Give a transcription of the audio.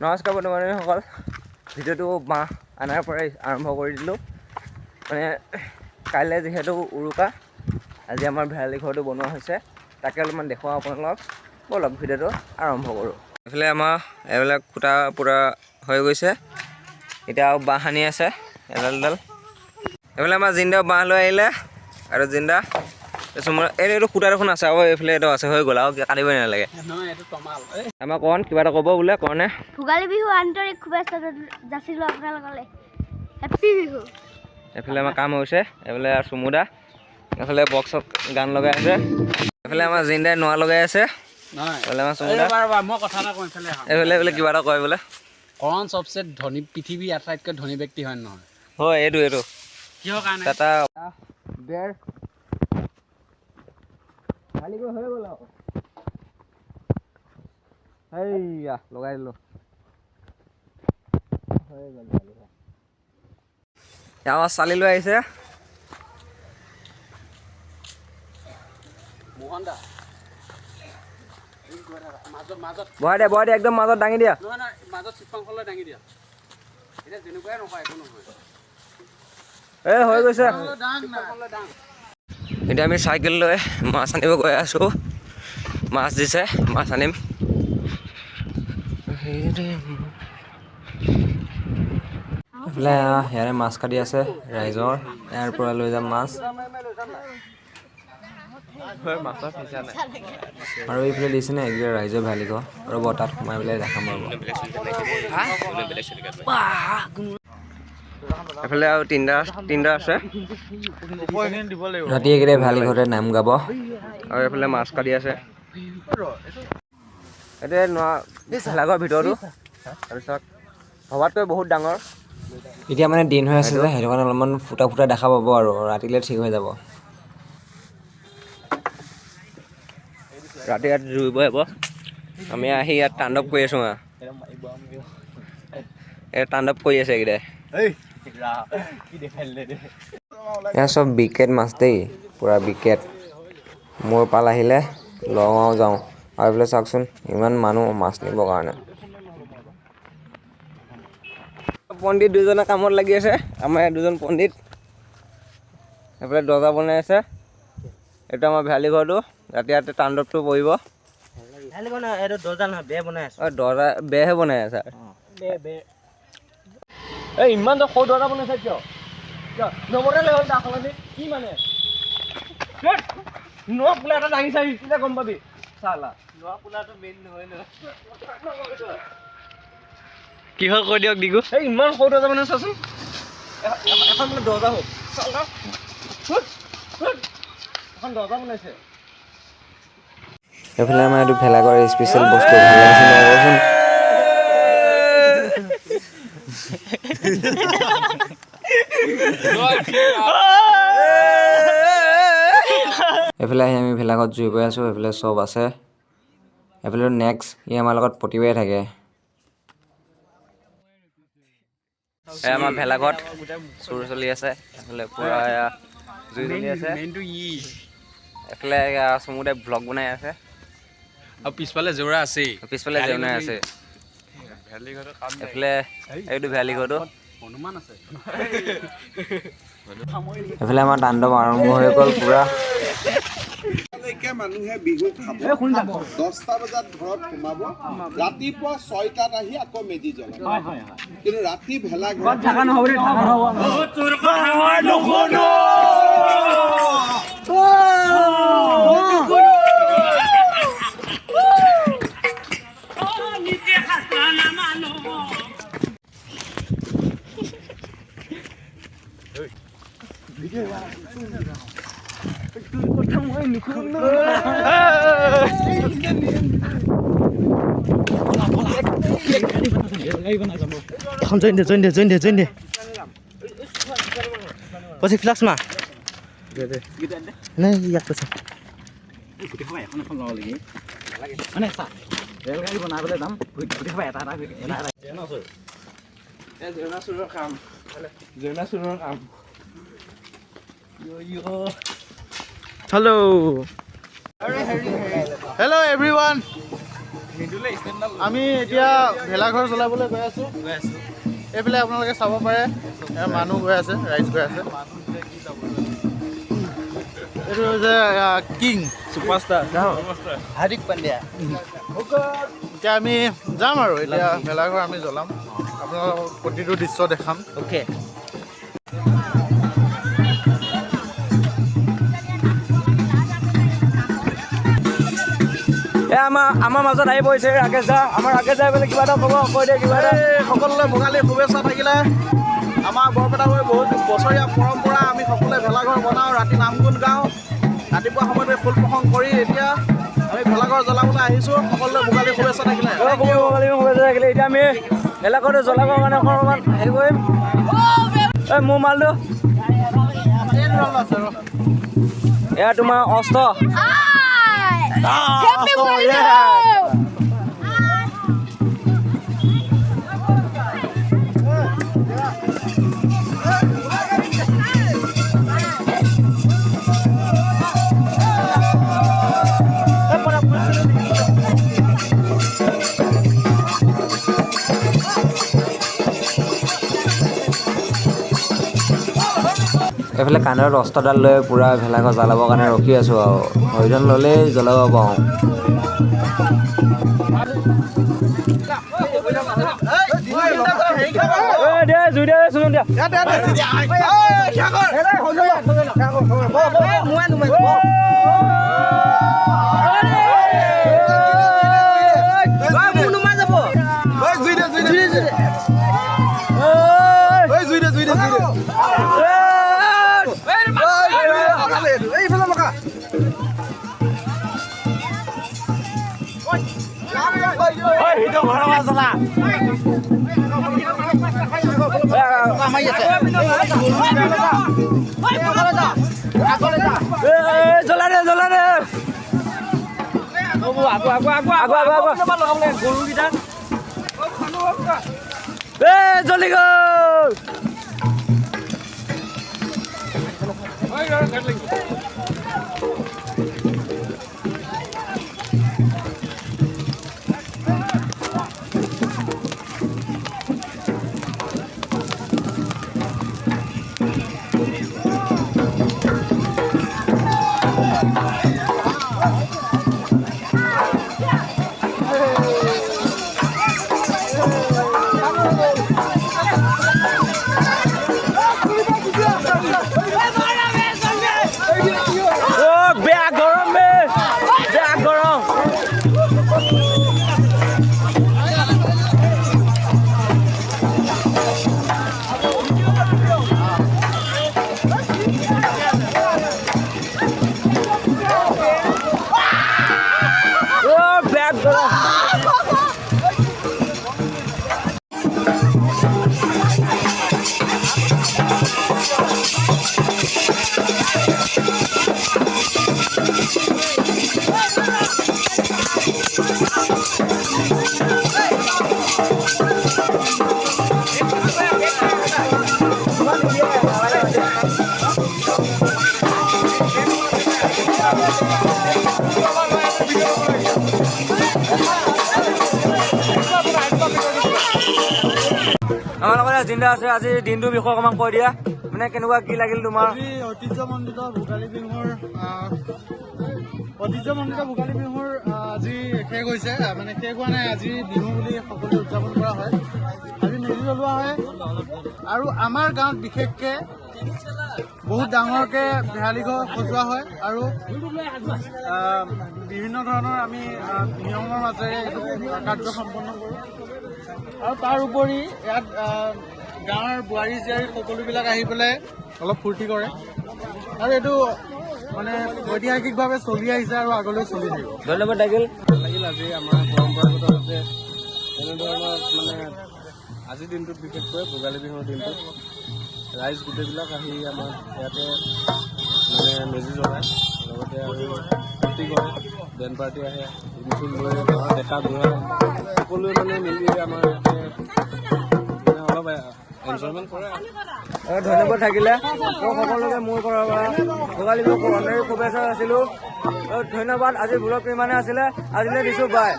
নমস্কাৰ বন্ধুসকল, ভিডিঅ'টো বাঁহ অনাৰ পৰাই আৰম্ভ কৰি দিলোঁ। মানে কাইলৈ যিহেতু উৰুকা, আজি আমাৰ ভেৰালি ঘৰটো বনোৱা হৈছে, তাকে অলপমান দেখুৱাওঁ আপোনালোকক। ব'লক ভিডিঅ'টো আৰম্ভ কৰোঁ। এইফালে আমাৰ এইবিলাক খুটা পূৰা হৈ গৈছে, এতিয়া আৰু বাঁহ সানি আছে এডাল এডাল। এইফালে আমাৰ জিন্দা বাঁহ লৈ আহিলে আৰু জিন্দা এইটো খুটা দেখোন আছে, আৰু এইফালে এইটো আছে, হৈ গ'ল আৰু কাটিবই নালাগে। আমাৰ কণ কিবা এটা ক'ব বোলে কৰণে। ভোগালী বিহু আন্তৰিক শুভেচ্ছা যাচিলোঁ আপোনালোকলৈ। হেপ্পী বিহু। এইফালে আমাৰ কাম হৈছে, এইফালে চুমুদা, এইফালে বক্সত গান লগাই আছে, এইফালে আমাৰ জিন্দাই নোৱা লগাই আছে, এইফালে আমাৰ চুমুদা। মই কথা এটা কওঁ, এইফালে কিবা এটা কয় বোলে। কৰণ চবচে ধনী, পৃথিৱীৰ আটাইতকৈ ধনী ব্যক্তি হয় নহয়? হয়, এইটো কিহৰ কাৰণে? টাটা বেৰ খালী কৰি হৈ গ'ল আৰু সেইয়া লগাই দিলোঁ, হৈ গ'ল। আমাৰ চালি লৈ আহিছে। মোহন দা বহাই দিয়া একদম মাজত দাঙি দিয়া। নহয়, মাজত চিপাংখলৈ দাঙি দিয়া। এতিয়া যেনেকুৱাই নকয় একো নহয়। এই হৈ গৈছে। দাং। এতিয়া আমি চাইকেল লৈ মাছ আনিব গৈ আছোঁ। মাছ দিছে, মাছ আনিম। এইফালে ইয়াৰে মাছ কাটি আছে ৰাইজৰ, ইয়াৰ পৰা লৈ যাম মাছ। আৰু এইফালে দিছেনে এইকেইটা ৰাইজৰ ভালিক ৰ'ব, তাত সোমাই পেলাই দেখাম ৰ'ব। এইফালে আৰু তিনিটা আছে। ৰাতি এইকেইটাই ভালি ঘৰতে নাম গাব। আৰু এইফালে মাছ কাটি আছে। এতিয়া ভেলাঘৰ ভিতৰতো, তাৰপিছত ভবাতকৈ বহুত ডাঙৰ। এতিয়া মানে দিন হৈ আছে যে, সেইটো কাৰণে অলপমান ফুটা দেখা পাব, আৰু ৰাতিলৈ ঠিক হৈ যাব। ৰাতি জুই বহাব, আমি আহি ইয়াত তাণ্ডৱ কৰি আছোঁ। তাণ্ডৱ কৰি আছে এইকেইটাই। এয়া চব বিকেট মাছ দেই, পূৰা বিকেট। মোৰ পাল আহিলে লওঁ যাওঁ। আৰু এইফালে চাওকচোন, ইমান মানুহ মাছ নিবৰ কাৰণে। পণ্ডিত দুজনে কামত লাগি আছে, আমাৰ ইয়াত দুজন পণ্ডিত। এইফালে দৰ্জা বনাই আছে। এইটো আমাৰ ভেৰালি ঘৰটো, ৰাতি ইয়াতে তাণ্ডৱটো পৰিব। দৰ্জা বেৰহে বনাই আছে। এই ইমান সৰু দৰ্জা বনাইছে কিয়? নবনালে হ'ল তাৰ সলনি, কি মানে? নখ বোলে এটা দাঙি চাবি, তেতিয়া গম পাবি। চালা নখ বোলাটো মেইন নহয় ন। কি হ'ল কৈ দিয়ক দিগু। এই ইমান সৰু দৰ্জা বনাইছে চাচোন, এখন বোলে দৰ্জা হ'ল। এখন দৰ্জা বনাইছে। এইফালে আমাৰ এইটো ভেলাঘৰ স্পেচিয়েল বস্তু ভাল লাগিছে নক'চোন। এইফালে আহি আমি ভেলাঘৰত জুই গৈ আছোঁ, এইফালে চব আছে। এইফালে নেক্সট ই আমাৰ লগত প্ৰতিবাৰে থাকে। এই আমাৰ ভেলাঘৰত চুৰ চলি আছে, এইফালে পূৰা জুই জ্বলি আছে। এইফালে চুমুদাই ভ্লগ বনাই আছে, আৰু পিছফালে জোৰা আছেই। জেউনাই আছে। এইফালে এইটো ভেৰালি ঘৰটো। হনুমান আছে। এইফালে আমাৰ তাণ্ডৱ আৰম্ভ হৈ গ'ল পূৰা। মানুহে বিহু খাব, 10টা বজাত ঘৰত সোমাব, ৰাতিপুৱা 6টাত আহি আকৌ মেজি জ্বলাব। কিন্তু ৰাতি ভেলাঘৰত জইন দে પછી ফ্লাক্স মা নাই ইয়াক কৈছে মানে চা ৰেলগাড়ী বনাবলৈ যাম গোটেই সবাই এটা Hello everyone. আমি এতিয়া ভেলাঘৰ জ্বলাবলৈ গৈ আছোঁ এইফালে আপোনালোকে চাব পাৰে মানুহ গৈ আছে ৰাইজ গৈ আছে এইটো হৈছে কিং ছুপাৰষ্টাৰ হাৰ্দিক পাণ্ডিয়া এতিয়া আমি যাম আৰু এতিয়া ভেলাঘৰ আমি জ্বলাম আপোনালোকক প্ৰতিটো দৃশ্য দেখাম অ'কে আমাৰ মাজত আহি পৰিছে ৰাকেশ দা আমাৰ ৰাকেশ দাই বোলে কিবা এটা ক'ব কৈ দিয়ে কিবা এটা সকলোলৈ ভোগালীৰ শুভেচ্ছা থাকিলে আমাৰ বৰপেটা হৈ বহুত বছৰীয়া পৰম্পৰা আমি সকলোৱে ভেলাঘৰ বনাওঁ ৰাতি নাম গুণ গাওঁ ৰাতিপুৱা সময়তে ফুল প্ৰসংগ কৰি এতিয়া আমি ভেলাঘৰ জ্বলাবলৈ আহিছোঁ সকলোলৈ ভোগালীৰ শুভেচ্ছা থাকিলে ভোগালীৰ শুভেচ্ছা থাকিলে এতিয়া আমি ভেলাঘৰটো জ্বলাবৰ কাৰণে অকণমান হেৰি কৰিম এই মোৰ মালটো এয়া তোমাৰ অস্ত্ৰ এইফালে কাণৰ অস্ত্ৰডাল লৈ পূৰা ভেলাঘৰ জ্বলাবৰ কাৰণে ৰখি আছোঁ আৰু হৰিজন ল'লেই জ্বলাব পাৰোঁ জুই দিয়া চুন দিয়া জ্বলি গ'ল আমাৰ লগত জিন্দা আছে আজি দিনটোৰ বিষয়ে অকণমান কৈ দিয়া মানে কেনেকুৱা কি লাগিল তোমাৰ ঐতিহ্যমণ্ডিত ভোগালী বিহুৰ আজি শেষ হৈছে মানে শেষ হোৱা নাই আজি বিহু বুলি সকলোৱে উদযাপন কৰা হয় আজি মেজি জ্বলোৱা হয় আৰু আমাৰ গাঁৱত বিশেষকৈ বহুত ডাঙৰকৈ ভেলাঘৰ সজোৱা হয় আৰু বিভিন্ন ধৰণৰ আমি নিয়মৰ মাজেৰে এইটো কাৰ্য সম্পন্ন কৰোঁ আৰু তাৰ উপৰি ইয়াত গাঁৱৰ বোৱাৰী জীয়াৰী সকলোবিলাক আহি পেলাই অলপ ফূৰ্তি কৰে আৰু এইটো মানে ঐতিহাসিকভাৱে চলি আহিছে আৰু আগলৈ চলি থাকিব ধন্যবাদ লাগিল আজি আমাৰ পৰম্পৰাগতভাৱে এনেধৰণৰ মানে আজিৰ দিনটোত বিশেষকৈ ভোগালী বিহুৰ দিনটোত ৰাইজ গোটেইবিলাক আহি আমাৰ ইয়াতে মানে মেজি জ্বলায় লগতে আৰু ফূৰ্তি কৰে বেণ্ড পাৰ্টি আহে মিছিল লৈ ডেকা বুঢ়া সকলোৱে মানে মিলি আমাৰ ইয়াতে মানে অলপ এনজয়মেণ্ট কৰে। ধন্যবাদ থাকিলে মই সকলোকে মোৰ ফালৰ পৰা ভোগালী বিহু আন্তৰিক শুভেচ্ছা আছিলোঁ। ধন্যবাদ। আজি ব্লগ ইমানে আছিলে, আজিলৈ দিছোঁ বাই।